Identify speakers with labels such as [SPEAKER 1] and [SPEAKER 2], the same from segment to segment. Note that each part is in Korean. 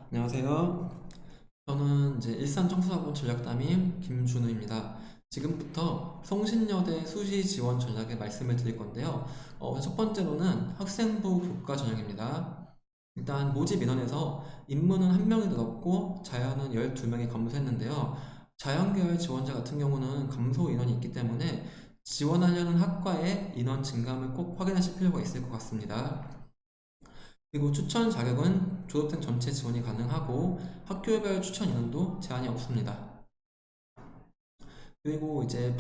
[SPEAKER 1] 안녕하세요. 저는 이제 일산청소학원 전략담임 김준우입니다. 지금부터 성신여대 수시 지원 전략에 말씀을 드릴 건데요. 첫 번째로는 학생부 교과 전형입니다. 일단 모집 인원에서 인문은 1명이 늘었고 자연은 12명이 감소했는데요. 자연계열 지원자 같은 경우는 감소 인원이 있기 때문에 지원하려는 학과의 인원 증감을 꼭 확인하실 필요가 있을 것 같습니다. 그리고 추천 자격은 졸업생 전체 지원이 가능하고 학교별 추천 인원도 제한이 없습니다. 그리고 이제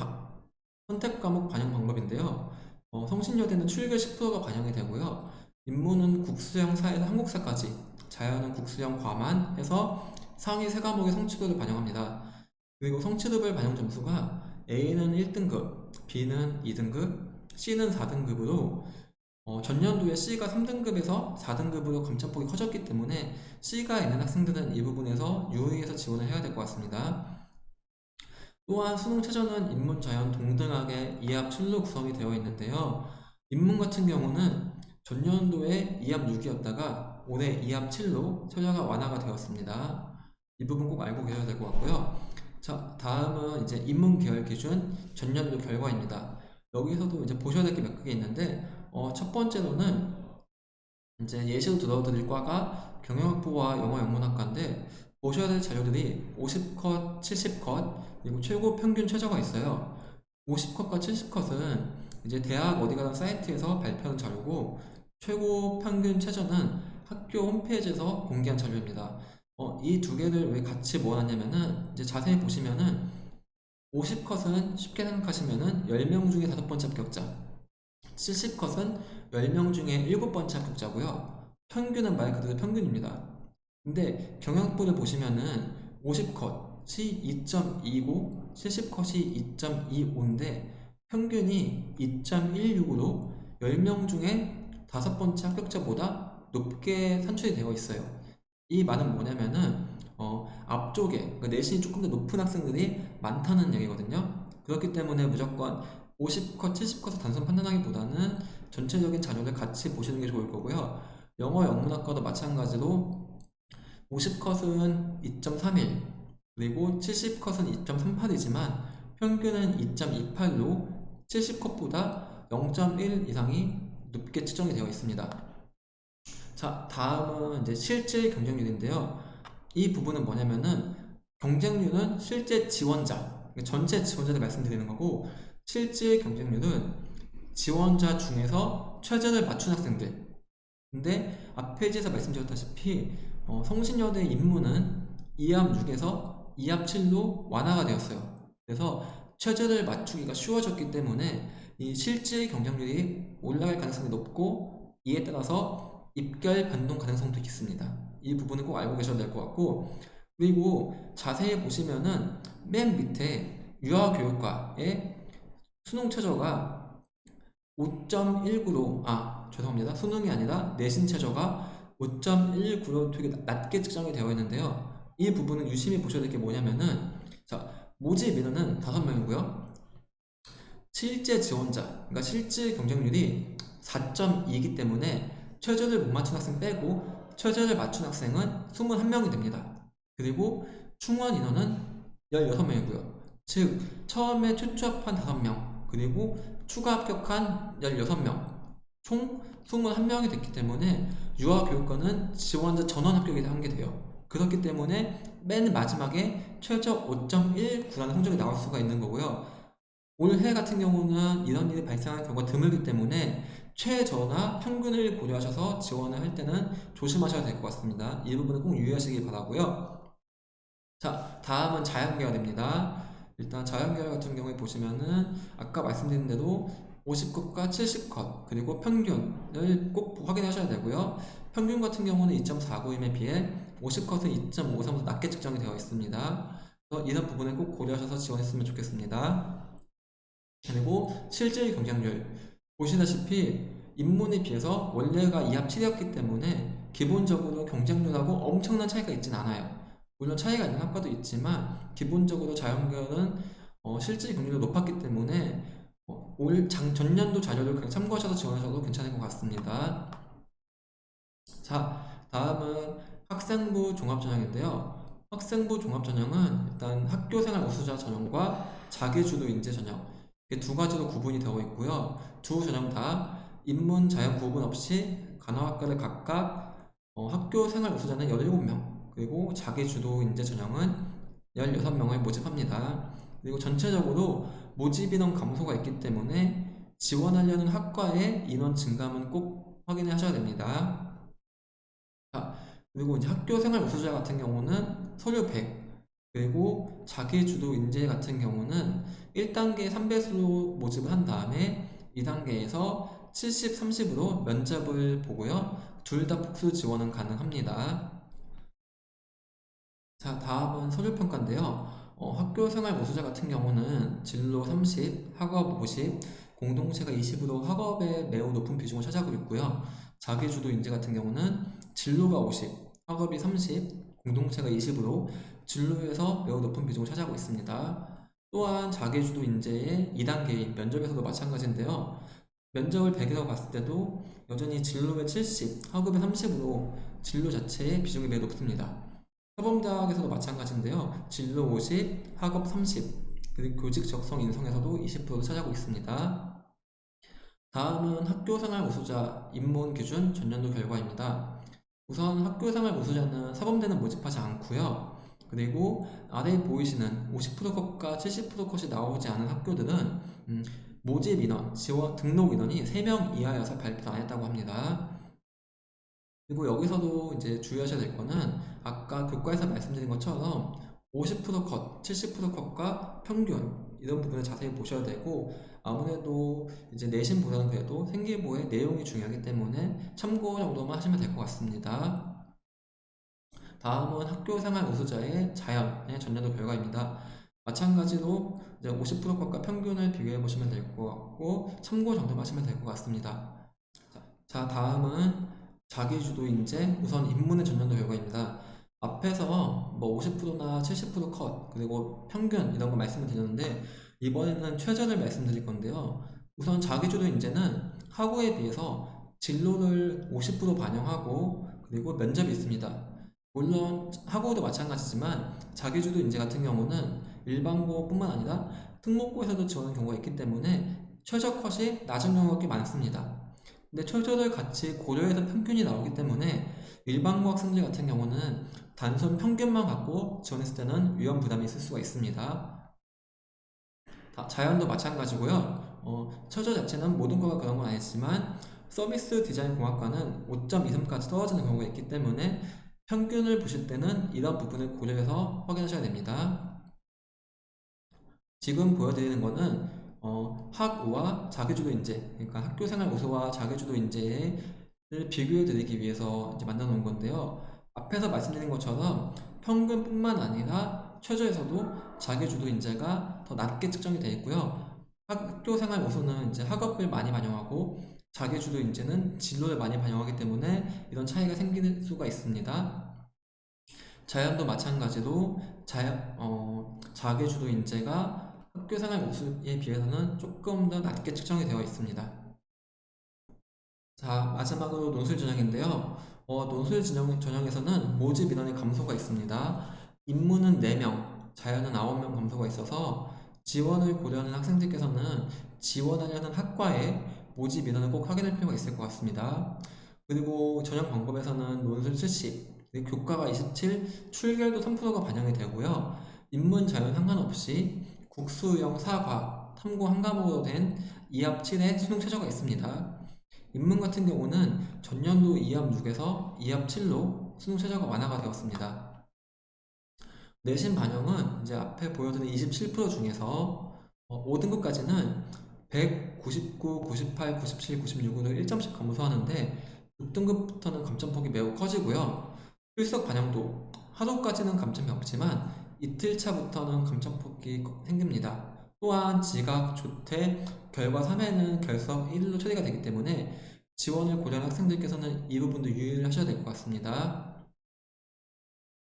[SPEAKER 1] 선택 과목 반영 방법인데요. 성신여대는 출결 10%가 반영이 되고요. 인문은 국수형 사에서 한국사까지, 자연은 국수형 과만 해서 상위 3과목의 성취도를 반영합니다. 그리고 성취도별 반영 점수가 A는 1등급, B는 2등급, C는 4등급으로 전년도에 C가 3등급에서 4등급으로 감점폭이 커졌기 때문에 C가 있는 학생들은 이 부분에서 유의해서 지원을 해야 될 것 같습니다. 또한 수능 최저는 인문, 자연 동등하게 2합 7로 구성이 되어 있는데요. 인문 같은 경우는 전년도에 2합 6이었다가 올해 2합 7로 최저가 완화가 되었습니다. 이 부분 꼭 알고 계셔야 될 것 같고요. 자, 다음은 이제 인문 계열 기준 전년도 결과입니다. 여기서도 이제 보셔야 될 게 몇 개 있는데, 첫 번째로는 이제 예시로 들어드릴 과가 경영학부와 영어영문학과인데 보셔야 될 자료들이 50컷, 70컷 그리고 최고 평균 최저가 있어요. 50컷과 70컷은 이제 대학 어디 가는 사이트에서 발표한 자료고 최고 평균 최저는 학교 홈페이지에서 공개한 자료입니다. 이 두 개를 왜 같이 모아놨냐면은 이제 자세히 보시면은 50컷은 쉽게 생각하시면은 10명 중에 5번째 합격자, 70컷은 10명 중에 7번째 합격자고요. 평균은 말 그대로 평균입니다. 근데 경영부를 보시면은 50컷이 2.29, 70컷이 2.25인데 평균이 2.16으로 10명 중에 5번째 합격자보다 높게 산출이 되어 있어요. 이 말은 뭐냐면은 앞쪽에 그러니까 내신이 조금 더 높은 학생들이 많다는 얘기거든요. 그렇기 때문에 무조건 50컷, 70컷을 단순 판단하기보다는 전체적인 자료를 같이 보시는 게 좋을 거고요. 영어 영문학과도 마찬가지로 50컷은 2.31 그리고 70컷은 2.38이지만 평균은 2.28로 70컷보다 0.1 이상이 높게 측정이 되어 있습니다. 자, 다음은 이제 실질 경쟁률인데요. 이 부분은 뭐냐면은 경쟁률은 실제 지원자, 그러니까 전체 지원자를 말씀드리는 거고 실질 경쟁률은 지원자 중에서 최저를 맞춘 학생들. 근데 앞 페이지에서 말씀드렸다시피 성신여대 인문은 2합 6에서 2합 7로 완화가 되었어요. 그래서 최저를 맞추기가 쉬워졌기 때문에 이 실질 경쟁률이 올라갈 가능성이 높고 이에 따라서 입결 변동 가능성도 있습니다. 이 부분은 꼭 알고 계셔야 될 것 같고 그리고 자세히 보시면은 맨 밑에 유아교육과의 수능 최저가 5.19로 죄송합니다. 수능이 아니라 내신 최저가 5.19로 되게 낮게 측정이 되어 있는데요. 이 부분은 유심히 보셔야 될 게 뭐냐면은 자, 모집 인원은 5명이고요. 실제 지원자, 그러니까 실질 경쟁률이 4.2이기 때문에 최저를 못 맞춘 학생 빼고 최저를 맞춘 학생은 21명이 됩니다. 그리고 충원 인원은 16명이고요. 즉, 처음에 최초합한 5명, 그리고 추가 합격한 16명, 총 21명이 됐기 때문에 유아교육과는 지원자 전원 합격이 한 게 돼요. 그렇기 때문에 맨 마지막에 최저 5.19라는 성적이 나올 수가 있는 거고요. 올해 같은 경우는 이런 일이 발생하는 경우가 드물기 때문에 최저나 평균을 고려하셔서 지원을 할 때는 조심하셔야 될 것 같습니다. 이 부분은 꼭 유의하시기 바라고요. 자, 다음은 자연계열입니다. 일단 자연계열 같은 경우에 보시면은 아까 말씀드린 대로 50컷과 70컷 그리고 평균을 꼭 확인하셔야 되고요. 평균 같은 경우는 2.49임에 비해 50컷은 2.53로 낮게 측정이 되어 있습니다. 그래서 이런 부분을 꼭 고려하셔서 지원했으면 좋겠습니다. 그리고 실질 경쟁률 보시다시피 인문에 비해서 원래가 2합 7이었기 때문에 기본적으로 경쟁률하고 엄청난 차이가 있진 않아요. 물론 차이가 있는 학과도 있지만 기본적으로 자연계열은 실질 경쟁률이 높았기 때문에 전년도 자료를 그냥 참고하셔서 지원하셔도 괜찮을 것 같습니다. 자, 다음은 학생부 종합전형인데요. 학생부 종합전형은 일단 학교생활 우수자 전형과 자기주도 인재 전형 이렇게 두 가지로 구분이 되어 있고요. 두 전형 다 인문, 자연 구분 없이 간호학과를 각각 학교생활 우수자는 17명 그리고 자기주도 인재 전형은 16명을 모집합니다. 그리고 전체적으로 모집 인원 감소가 있기 때문에 지원하려는 학과의 인원 증감은 꼭 확인을 하셔야 됩니다. 자, 그리고 이제 학교생활 우수자 같은 경우는 서류 100, 그리고 자기주도 인재 같은 경우는 1단계 3배수로 모집을 한 다음에 2단계에서 70, 30으로 면접을 보고요. 둘 다 복수 지원은 가능합니다. 자, 다음은 서류평가인데요. 학교생활 우수자 같은 경우는 진로 30, 학업 50, 공동체가 20으로 학업에 매우 높은 비중을 차지하고 있고요. 자기주도 인재 같은 경우는 진로가 50, 학업이 30, 공동체가 20으로 진로에서 매우 높은 비중을 차지하고 있습니다. 또한 자기주도 인재의 2단계인 면접에서도 마찬가지인데요. 면접을 100에서 봤을 때도 여전히 진로의 70, 학업의 30으로 진로 자체의 비중이 매우 높습니다. 사범대학에서도 마찬가지인데요. 진로 50, 학업 30, 그리고 교직 적성 인성에서도 20%를 차지하고 있습니다. 다음은 학교생활 우수자 입문 기준 전년도 결과입니다. 우선 학교생활 우수자는 사범대는 모집하지 않고요. 그리고 아래 보이시는 50% 컷과 70% 컷이 나오지 않은 학교들은 모집 인원, 지원 등록 인원이 3명 이하여서 발표를 안 했다고 합니다. 그리고 여기서도 이제 주의하셔야 될 거는 아까 교과에서 말씀드린 것처럼 50% 컷, 70% 컷과 평균 이런 부분을 자세히 보셔야 되고 아무래도 이제 내신보다는 그래도 생기부의 내용이 중요하기 때문에 참고 정도만 하시면 될 것 같습니다. 다음은 학교생활 우수자의 자연의 전년도 결과입니다. 마찬가지로 이제 50% 컷과 평균을 비교해 보시면 될 것 같고 참고 정도만 하시면 될 것 같습니다. 자, 다음은 자기주도 인재 우선 입문의 전년도 결과입니다. 앞에서 뭐 50%나 70% 컷, 그리고 평균 이런 거 말씀을 드렸는데 이번에는 최저를 말씀드릴 건데요. 우선 자기주도 인재는 학우에 비해서 진로를 50% 반영하고 그리고 면접이 있습니다. 물론 학우도 마찬가지지만 자기주도 인재 같은 경우는 일반고뿐만 아니라 특목고에서도 지원하는 경우가 있기 때문에 최저 컷이 낮은 경우가 꽤 많습니다. 근데 최저를 같이 고려해서 평균이 나오기 때문에 일반고 학생들 같은 경우는 단순 평균만 갖고 지원했을 때는 위험 부담이 있을 수가 있습니다. 자연도 마찬가지고요. 최저 자체는 모든 과가 그런 건 아니지만 서비스 디자인 공학과는 5.23까지 떨어지는 경우가 있기 때문에 평균을 보실 때는 이런 부분을 고려해서 확인하셔야 됩니다. 지금 보여드리는 거는 학우와 자기주도 인재, 그러니까 학교생활 우수와 자기주도 인재를 비교해 드리기 위해서 이제 만들어 놓은 건데요. 앞에서 말씀드린 것처럼 평균뿐만 아니라 최저에서도 자기주도 인재가 더 낮게 측정이 되어 있고요. 학교생활 우수는 이제 학업을 많이 반영하고 자기주도 인재는 진로를 많이 반영하기 때문에 이런 차이가 생길 수가 있습니다. 자연도 마찬가지로 자기주도 인재가 학교생활 우수에 비해서는 조금 더 낮게 측정이 되어 있습니다. 자, 마지막으로 논술 전형인데요. 논술 전형에서는 모집 인원의 감소가 있습니다. 인문은 4명, 자연은 9명 감소가 있어서 지원을 고려하는 학생들께서는 지원하려는 학과의 모집 인원을 꼭 확인할 필요가 있을 것 같습니다. 그리고 전형 방법에서는 논술 70, 그리고 교과가 27, 출결도 3%가 반영이 되고요. 인문, 자연 상관없이 국수형 4과, 탐구 한 과목으로 된 2합 7의 수능 최저가 있습니다. 인문 같은 경우는 전년도 2합 6에서 2합 7로 수능 최저가 완화가 되었습니다. 내신 반영은 이제 앞에 보여드린 27% 중에서 5등급까지는 100, 99, 98, 97, 96으로 1점씩 감소하는데 6등급부터는 감점폭이 매우 커지고요. 출석 반영도 하루까지는 감점이 없지만 이틀차부터는 감점폭이 생깁니다. 또한 지각, 조퇴, 결과 3회는 결석 1일로 처리가 되기 때문에 지원을 고려한 학생들께서는 이 부분도 유의를 하셔야 될 것 같습니다.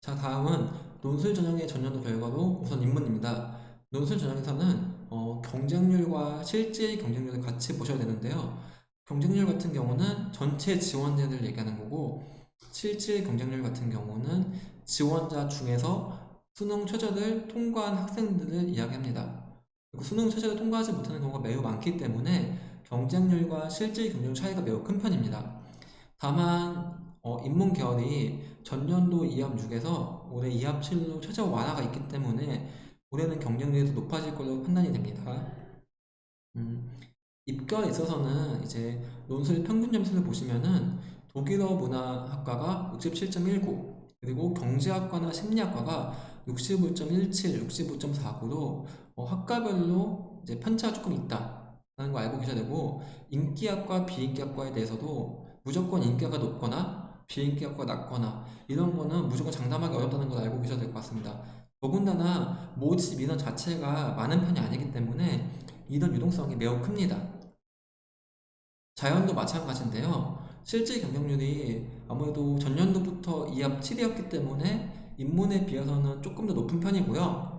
[SPEAKER 1] 자, 다음은 논술 전형의 전년도 결과로 우선 입문입니다. 논술 전형에서는 경쟁률과 실질 경쟁률을 같이 보셔야 되는데요. 경쟁률 같은 경우는 전체 지원자를 얘기하는 거고 실질 경쟁률 같은 경우는 지원자 중에서 수능 최저를 통과한 학생들을 이야기합니다. 그리고 수능 최저를 통과하지 못하는 경우가 매우 많기 때문에 경쟁률과 실질 경쟁률 차이가 매우 큰 편입니다. 다만 인문 계열이 전년도 2합 6에서 올해 2합 7로 최저 완화가 있기 때문에 올해는 경쟁률이 더 높아질 걸로 판단이 됩니다. 음, 입결에 있어서는 이제 논술 평균 점수를 보시면은 독일어 문화학과가 67.19, 그리고 경제학과나 심리학과가 65.17, 65.49로 학과별로 이제 편차가 조금 있다라는 거 알고 계셔야 되고, 인기학과, 비인기학과에 대해서도 무조건 인기가 높거나 비인기학과가 낮거나 이런 거는 무조건 장담하기 어렵다는 걸 알고 계셔야 될 것 같습니다. 더군다나 모집 인원 자체가 많은 편이 아니기 때문에 이런 유동성이 매우 큽니다. 자연도 마찬가지인데요. 실질 경쟁률이 아무래도 전년도부터 2합 7이었기 때문에 인문에 비해서는 조금 더 높은 편이고요.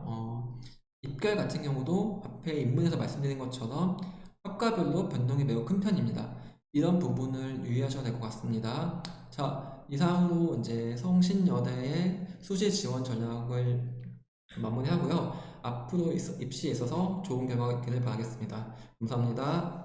[SPEAKER 1] 입결 같은 경우도 앞에 인문에서 말씀드린 것처럼 학과별로 변동이 매우 큰 편입니다. 이런 부분을 유의하셔야 될 것 같습니다. 자, 이상으로 이제 성신여대의 수시 지원 전략을 마무리하고요. 앞으로 입시에 있어서 좋은 결과가 있기를 바라겠습니다. 감사합니다.